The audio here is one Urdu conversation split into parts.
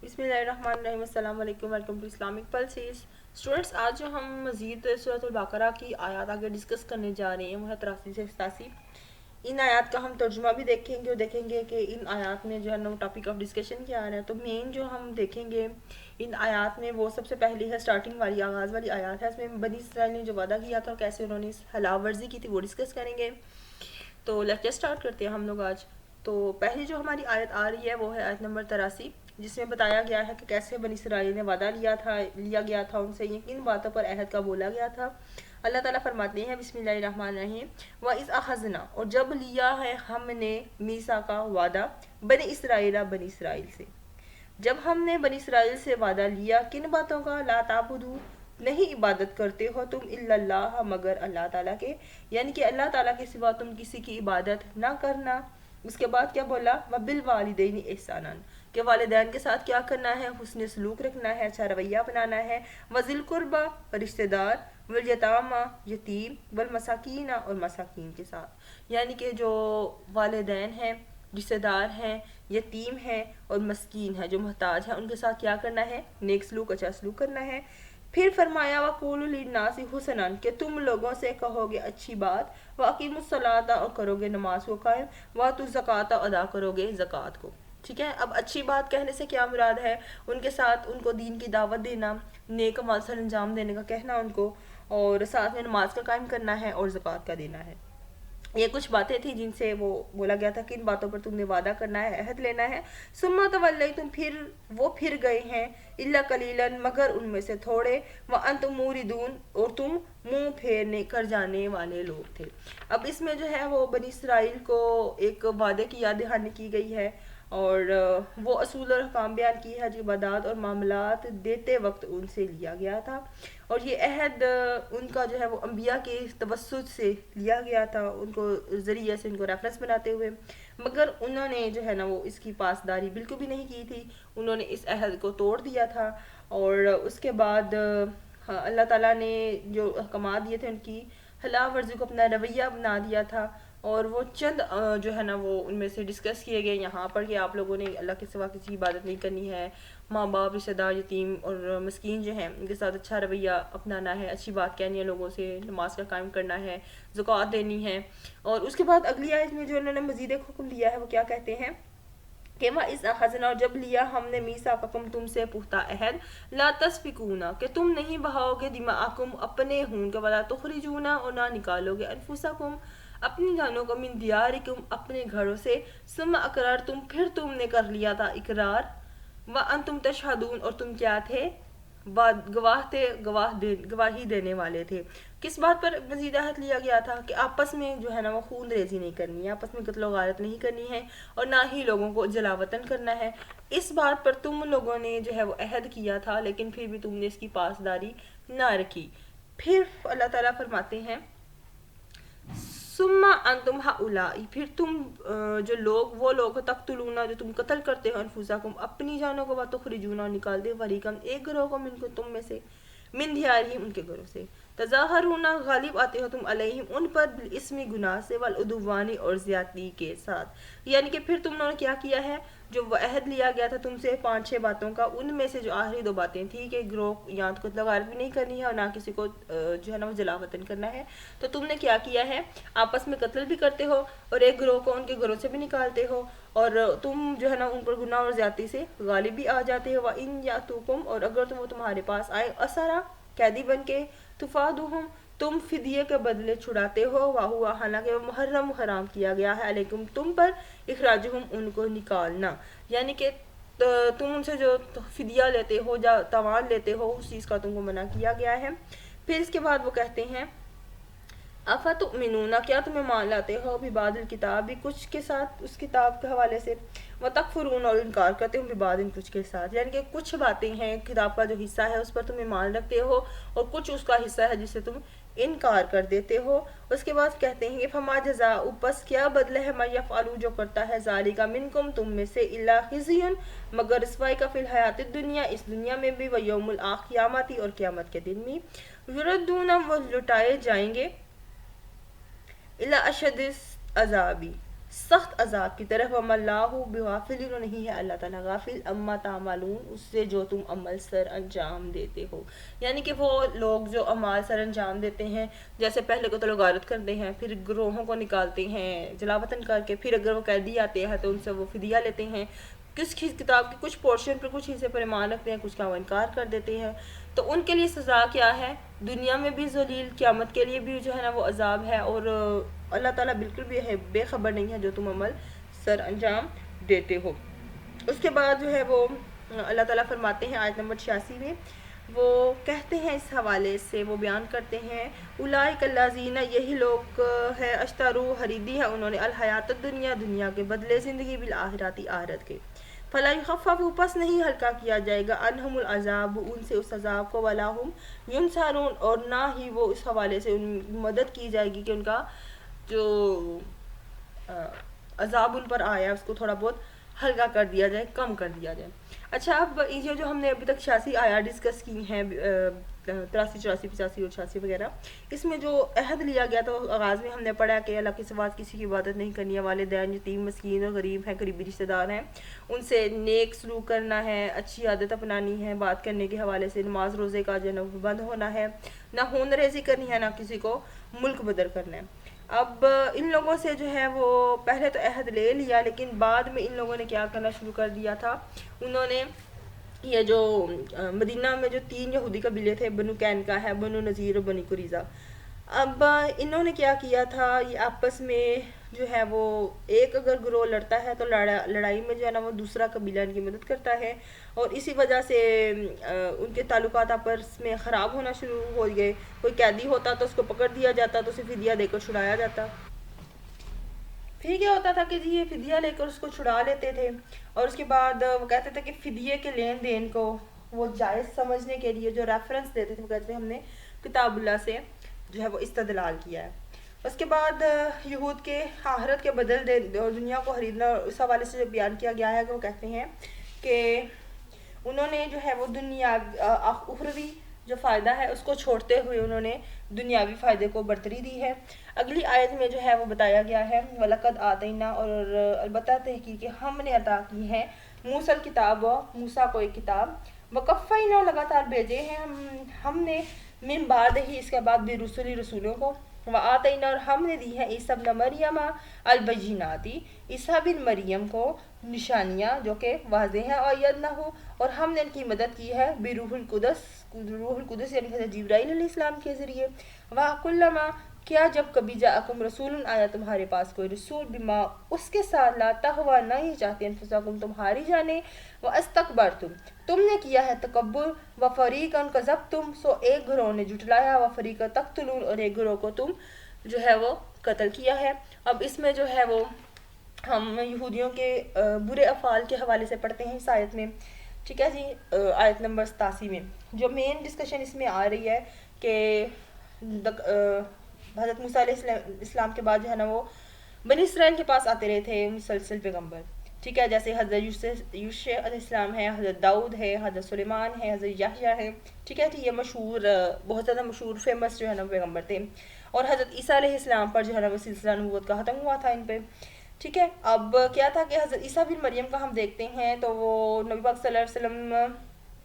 بسم اللہ الرحمن الرحیم. السلام علیکم. Welcome to Islamic pulses. Students, آج جو ہم مزید سورۃ البقرہ کی آیات آگے ڈسکس کرنے جا رہے ہیں وہ ہے 83 سے 87. ان آیات کا ہم ترجمہ بھی دیکھیں گے اور دیکھیں گے کہ ان آیات میں جو ہے نا ٹاپک آف ڈسکشن کیا آ رہا ہے. تو مین جو ہم دیکھیں گے ان آیات میں وہ سب سے پہلی ہے اسٹارٹنگ والی آغاز والی آیات ہے. اس میں بنی اسرائیل نے جو وعدہ کیا تھا کیسے انہوں نے خلاف ورزی کی تھی وہ ڈسکس کریں گے. تو لیکچر اسٹارٹ کرتے ہیں ہم لوگ آج. تو پہلی جو ہماری آیت آ رہی ہے وہ ہے آیت نمبر 83، جس میں بتایا گیا ہے کہ کیسے بنی اسرائیل نے وعدہ لیا گیا تھا ان سے، کن باتوں پر عہد کا بولا گیا تھا. اللہ تعالیٰ فرماتے ہیں بسم اللہ الرحمن الرحیم وَإِذْ أَخَذْنَا، اور جب لیا ہے ہم نے میثاق کا وعدہ بنی اسرائیل سے. جب ہم نے بنی اسرائیل سے وعدہ لیا کن باتوں کا، لا تعبدو، نہیں عبادت کرتے ہو تم الا اللہ، مگر اللہ تعالیٰ کے، یعنی کہ اللہ تعالیٰ کے سوا تم کسی کی عبادت نہ کرنا. اس کے بعد کیا بولا، وَبِالْوَالِدَيْنِ إِحْسَانًا، کہ والدین کے ساتھ کیا کرنا ہے، حسن سلوک رکھنا ہے، اچھا رویہ بنانا ہے. وَذِي الْقُرْبَى، رشتہ دار، وَالْيَتَامَى، یتیم، وَالْمَسَاكِينَ، اور مساکین کے ساتھ، یعنی کہ جو والدین ہیں، رشتہ دار ہیں، یتیم ہیں اور مسکین ہے جو محتاج ہیں، ان کے ساتھ کیا کرنا ہے، نیک سلوک، اچھا سلوک کرنا ہے. پھر فرمایا وَقُولُوا لِلنَّاسِ حُسْنًا، کہ تم لوگوں سے کہو گے اچھی بات. وَأَقِیمُوا الصَّلَاةَ، اور کرو گے نماز کو قائم. وَآتُوا الزَّکَاةَ، ادا کرو گے زکوٰۃ کو. ٹھیک ہے. اب اچھی بات کہنے سے کیا مراد ہے، ان کے ساتھ ان کو دین کی دعوت دینا، نیک اعمال سر انجام دینے کا کہنا ان کو، اور ساتھ میں نماز کا قائم کرنا ہے اور زکوٰۃ کا دینا ہے. یہ کچھ باتیں تھیں جن سے وہ بولا گیا تھا کہ ان باتوں پر تم نے وعدہ کرنا ہے، عہد لینا ہے. ثم تولیتم، پھر وہ پھر گئے ہیں، الا قلیلا، مگر ان میں سے تھوڑے، وانتم موردون، اور تم منہ پھیرنے کر جانے والے لوگ تھے. اب اس میں جو ہے وہ بنی اسرائیل کو ایک وعدے کی یاد دہانی کی گئی ہے، اور وہ اصول اور احکام بیان کی ہے جو عبادات اور معاملات دیتے وقت ان سے لیا گیا تھا. اور یہ عہد ان کا جو ہے وہ انبیاء کے توسط سے لیا گیا تھا، ان کو ذریعے سے ان کو ریفرنس بناتے ہوئے، مگر انہوں نے جو ہے نا وہ اس کی پاسداری بالکل بھی نہیں کی تھی. انہوں نے اس عہد کو توڑ دیا تھا، اور اس کے بعد اللہ تعالیٰ نے جو احکامات دیے تھے ان کی خلاف ورزی کو اپنا رویہ بنا دیا تھا. اور وہ چند جو ہے نا وہ ان میں سے ڈسکس کیے گئے یہاں پر کہ آپ لوگوں نے اللہ کے سوا کسی کی عبادت نہیں کرنی ہے، ماں باپ، رشتہ دار، یتیم اور مسکین جو ہیں ان کے ساتھ اچھا رویہ اپنانا ہے، اچھی بات کہنی ہے لوگوں سے، نماز کا قائم کرنا ہے، زکوٰۃ دینی ہے. اور اس کے بعد اگلی آیت میں جو انہوں نے مزید ایک حکم دیا ہے وہ کیا کہتے ہیں کہ وَإِذْ أَخَذْنَا، اور جب لیا ہم نے میثاقکم، تم سے پختہ عہد، لا تسفکون، کہ تم نہیں بہاؤ گے، دماءکم، اپنے خون کو، ولا تخرجون، اور نہ نکالو گے، انفسکم، اپنی جانوں کو، من دیارکم، اپنے گھروں سے، ثم اقررتم، پھر تم نے کر لیا تھا اقرار، وانتم تشہدون، اور تم کیا تھے، گواہ تھے، گواہی دینے والے تھے. کس بات پر مزید عہد لیا گیا تھا کہ آپس میں جو ہے نا وہ خون ریزی نہیں کرنی ہے، آپس میں قتل و غارت نہیں کرنی ہے، اور نہ ہی لوگوں کو جلا وطن کرنا ہے. اس بات پر تم لوگوں نے جو ہے وہ عہد کیا تھا، لیکن پھر بھی تم نے اس کی پاسداری نہ رکھی. پھر اللہ تعالیٰ فرماتے ہیں ثم انتم ہؤلاء، پھر تم جو لوگ، وہ لوگ، تقتلون، جو تم قتل کرتے ہو، انفسکم، اپنی جانوں کو، وتخرجون، اور نکالتے فریقا، ایک گروہ کو، منکم، تم میں سے، من دیارہم، ان کے گھروں سے، تظاہرون، غالب آتے ہو تم، علیہم، ان پر، بالاسم، گناہ سے، والعدوان، اور زیادتی کے ساتھ. یعنی کہ پھر تم نے کیا کیا ہے، جو وہ عہد لیا گیا تھا تم سے 5-6 باتوں کا، ان میں سے جو آخری 2 باتیں تھیں کہ گروہ یا تو قتل و غارت بھی نہیں کرنی ہے اور نہ کسی کو جو ہے نا وہ جلا وطن کرنا ہے. تو تم نے کیا کیا ہے، آپس میں قتل بھی کرتے ہو، اور ایک گروہ کو ان کے گھروں سے بھی نکالتے ہو، اور تم جو ہے نا ان پر گناہ اور زیادتی سے غالب بھی آ جاتے ہو. وَإِن يَأْتُوكُمْ، اور اگر وہ تمہارے پاس آئے، اسرا، قیدی بن کے، تفادوہم، تم فدیے کے بدلے چھڑاتے ہو، وَهُوَ، حالانکہ وہ محرم، حرام کیا گیا ہے، علیکم، تم پر، اخراجہم، ان کو نکالنا. یعنی کہ تم ان سے جو فدیہ لیتے ہو یا تاوان لیتے ہو، اس چیز کا تم کو منع کیا گیا ہے. پھر اس کے بعد وہ کہتے ہیں افتؤمنون، کیا تمہیں مان لاتے ہو، ببعض الکتاب، بھی کچھ کے ساتھ اس کتاب کے حوالے سے، وتکفرون، اور انکار کرتے ہو، ببعض، کچھ کے ساتھ، یعنی کہ کچھ باتیں ہیں کتاب کا جو حصہ ہے اس پر تم ایمان رکھتے ہو، اور کچھ اس کا حصہ ہے جس سے تم انکار کر دیتے ہو. اس کے بعد کہتے ہیں فما جزاء، پس کیا بدلہ ہے، من یفعل، جو کرتا ہے، ذالک، منکم، تم میں سے، الا خزی، مگر رسوائی کا، فی الحیات الدنیا، اس دنیا میں بھی، ویوم القیامت، اور قیامت کے دن میں، یردون، وہ لٹائے جائیں گے، الی اشد عذابی، سخت عذاب کی طرف، وما اللہ بغافل، نہیں ہے اللہ تعالیٰ غافل اما تعملون، اس سے جو تم عمل سر انجام دیتے ہو. یعنی کہ وہ لوگ جو عمال سر انجام دیتے ہیں، جیسے پہلے کو تو لوگ غارت کرتے ہیں، پھر گروہوں کو نکالتے ہیں جلا وطن کر کے، پھر اگر وہ قیدی آتے ہیں تو ان سے وہ فدیہ لیتے ہیں، کس کتاب کے کچھ پورشن پر کچھ حصے پر ایمان رکھتے ہیں، کچھ کا وہ انکار کر دیتے ہیں. تو ان کے لیے سزا کیا ہے؟ دنیا میں بھی ذلیل، قیامت کے لیے بھی جو ہے نا وہ عذاب ہے. اور اللہ تعالیٰ بالکل بھی بے خبر نہیں ہے جو تم عمل سر انجام دیتے ہو. اس کے بعد جو ہے وہ اللہ تعالیٰ فرماتے ہیں آیت نمبر 86 میں، وہ کہتے ہیں اس حوالے سے، وہ بیان کرتے ہیں، اولئک الذین، یہی لوگ ہے، اشتروا، خریدی ہے انہوں نے، الحیات الدنیا، دنیا کے بدلے زندگی، بالآخرتی، آخرت کے، فلا یخفف، پس نہیں ہلکا کیا جائے گا، عنہم العذاب، ان سے اس عذاب کو، ولا ہم ینصرون، اور نہ ہی وہ اس حوالے سے ان مدد کی جائے گی کہ ان کا جو عذاب ان پر آیا اس کو تھوڑا بہت ہلکا کر دیا جائے، کم کر دیا جائے. اچھا، اب یہ جو ہم نے ابھی تک 86 آیا ڈسکس کی ہیں، 83 84 85 اور 86 وغیرہ، اس میں جو عہد لیا گیا تھا آغاز میں ہم نے پڑھا کہ اللہ کے سوا کسی کی عبادت نہیں کرنی ہے، والدین، یتیم، مسکین اور غریب ہیں، قریبی رشتہ دار ہیں، ان سے نیک سلوک کرنا ہے، اچھی عادت اپنانی ہے، بات کرنے کے حوالے سے نماز روزے کا جو پابند ہونا ہے، نہ ہون ریزی کرنی ہے، نہ کسی کو ملک بدر کرنا ہے. اب ان لوگوں سے جو ہے وہ پہلے تو عہد لے لیا، لیکن بعد میں ان لوگوں نے کیا کرنا شروع کر دیا تھا، انہوں نے یہ جو مدینہ میں جو 3 یہودی قبیلے تھے، بنو قینقاع ہے، بنو نذیر اور بنی قریظہ، اب انہوں نے کیا کیا تھا، یہ آپس میں جو ہے وہ ایک اگر گروہ لڑتا ہے تو لڑائی میں جو ہے نا وہ دوسرا قبیلہ ان کی مدد کرتا ہے، اور اسی وجہ سے ان کے تعلقات آپس میں خراب ہونا شروع ہو گئے. کوئی قیدی ہوتا تو اس کو پکڑ دیا جاتا تو اسے فدیہ دے کر چھڑایا جاتا. پھر کیا ہوتا تھا کہ جی یہ فدیہ لے کر اس کو چھڑا لیتے تھے، اور اس کے بعد وہ کہتے تھے کہ فدیے کے لین دین کو وہ جائز سمجھنے کے لیے جو ریفرنس دیتے تھے، وہ کہتے تھے ہم نے کتاب اللہ سے جو ہے وہ استدلال کیا ہے. اس کے بعد یہود کے آخرت کے بدل دے اور دنیا کو خریدنا، اس حوالے سے جو بیان کیا گیا ہے کہ وہ کہتے ہیں کہ انہوں نے جو ہے وہ دنیا اخروی جو فائدہ ہے اس کو چھوڑتے ہوئے انہوں نے دنیاوی فائدے کو برتری دی ہے. اگلی آیت میں جو ہے وہ بتایا گیا ہے، وَلَقَدْ آتَيْنَا، اور البتہ تحقیق ہم نے عطا کی ہے، موسیٰ الکتاب، موسیٰ کو ایک کتاب، وَقَفَّيْنَا، لگاتار بھیجے ہیں ہم نے، من بعد ہی، اس کے بعد بھی رسولوں کو، وَآتَيْنَا، اور ہم نے دی ہے، عیسیٰ ابن مریم البینات، عیسیٰ بن مریم کو نشانیاں جو کہ واضح ہیں، اور ہم نے ان کی مدد کی ہے بروح القدس یعنی حضرت جبرائیل علیہ السلام کے ذریعے. وَكُلَّمَا، کیا جب کبھی جاءکم رسول، آیا تمہارے پاس کوئی رسول، بما، اس کے ساتھ، لا تہوا، نہیں چاہتے، انفسکم، تمہاری جانے، واستکبرتم، تم نے کیا ہے تکبر، وفریقا کذبتم، سو ایک گروہ نے جھٹلایا، وفریقا تقتلون، اور ایک گروہ کو تم جو ہے وہ قتل کیا ہے. اب اس میں جو ہے وہ ہم یہودیوں کے برے افعال کے حوالے سے پڑھتے ہیں اس آیت میں. ٹھیک ہے جی، آیت نمبر 87 میں جو مین ڈسکشن اس میں آ رہی ہے کہ حضرت موسیٰ علیہ السلام کے بعد جو ہے نا وہ بنی اسرائیل کے پاس آتے رہے تھے مسلسل پیغمبر. ٹھیک ہے، جیسے حضرت یوشع علیہ السلام ہے، حضرت داؤد ہے، حضرت سلیمان ہے، حضرت یحییٰ ہے. ٹھیک ہے، یہ مشہور، بہت زیادہ مشہور فیمس جو ہے نا پیغمبر تھے. اور حضرت عیسیٰ علیہ السلام پر جو ہے نا وہ سلسلہ نبوت کا ختم ہوا تھا ان پہ. ٹھیک ہے، اب کیا تھا کہ حضرت عیسیٰ بن مریم کا ہم دیکھتے ہیں تو وہ نبی پاک صلی اللہ علیہ وسلم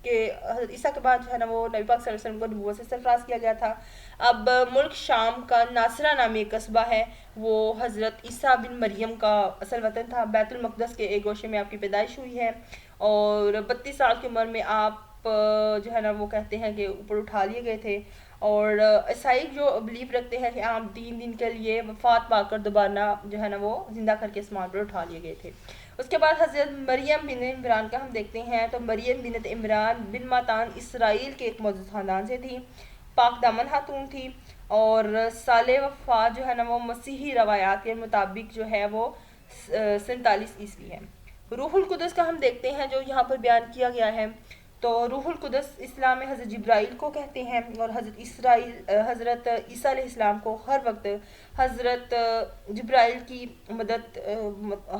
کہ حضرت عیسیٰ کے بعد جو ہے نا وہ نبی پاک صلی اللہ علیہ وسلم کو نبوت سے سرفراز کیا گیا تھا. اب ملک شام کا ناصرہ نامی ایک قصبہ ہے، وہ حضرت عیسیٰ بن مریم کا اصل وطن تھا. بیت المقدس کے ایک گوشے میں آپ کی پیدائش ہوئی ہے، اور 32 سال کی عمر میں آپ جو ہے نا وہ کہتے ہیں کہ اوپر اٹھا لیے گئے تھے. اور عیسائی جو بلیف رکھتے ہیں کہ آپ 3 دن کے لیے وفات پا کر دوبارہ جو ہے نا وہ زندہ کر کے اسمان پر اٹھا لیے گئے تھے. اس کے بعد حضرت مریم بن عمران کا ہم دیکھتے ہیں تو مریم بنت عمران بن ماتان اسرائیل کے ایک معزز خاندان سے تھی، پاک دامن خاتون تھی، اور سال وفات جو ہے نا وہ مسیحی روایات کے مطابق جو ہے وہ 47 عیسوی ہے. روح القدس کا ہم دیکھتے ہیں جو یہاں پر بیان کیا گیا ہے، تو روح القدس اسلام میں حضرت جبرائیل کو کہتے ہیں، اور حضرت عیسیٰ علیہ السلام کو ہر وقت حضرت جبرائیل کی مدد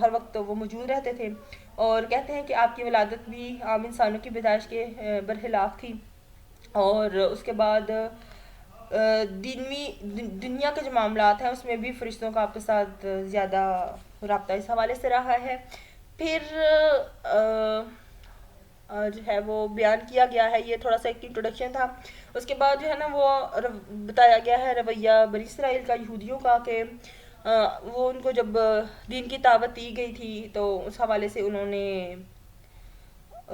ہر وقت وہ موجود رہتے تھے. اور کہتے ہیں کہ آپ کی ولادت بھی عام انسانوں کی پیدائش کے برخلاف تھی. اور اس کے بعد دنیا کے جو معاملات ہیں اس میں بھی فرشتوں کا آپ کے ساتھ زیادہ رابطہ اس حوالے سے رہا ہے. پھر جو ہے وہ بیان کیا گیا ہے. یہ تھوڑا سا ایک انٹروڈکشن تھا. اس کے بعد جو ہے نا وہ بتایا گیا ہے رویہ بنی اسرائیل کا یہودیوں کا کہ وہ ان کو جب دین کی دعوت دی گئی تھی تو اس حوالے سے انہوں نے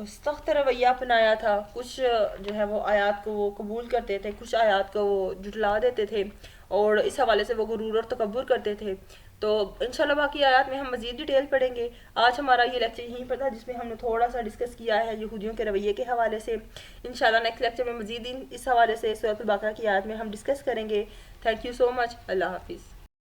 سخت رویہ اپنایا تھا. کچھ جو ہے وہ آیات کو وہ قبول کرتے تھے, کچھ آیات کو وہ جھٹلا دیتے تھے, اور اس حوالے سے وہ غرور اور تکبر کرتے تھے. تو انشاءاللہ باقی آیات میں ہم مزید ڈیٹیل پڑھیں گے. آج ہمارا یہ لیکچر یہیں پر تھا جس میں ہم نے تھوڑا سا ڈسکس کیا ہے یہودیوں کے رویے کے حوالے سے. انشاءاللہ نیکسٹ لیکچر میں مزید اس حوالے سے سورۃ البقرہ کی آیات میں ہم ڈسکس کریں گے. تھینک یو سو مچ. اللہ حافظ.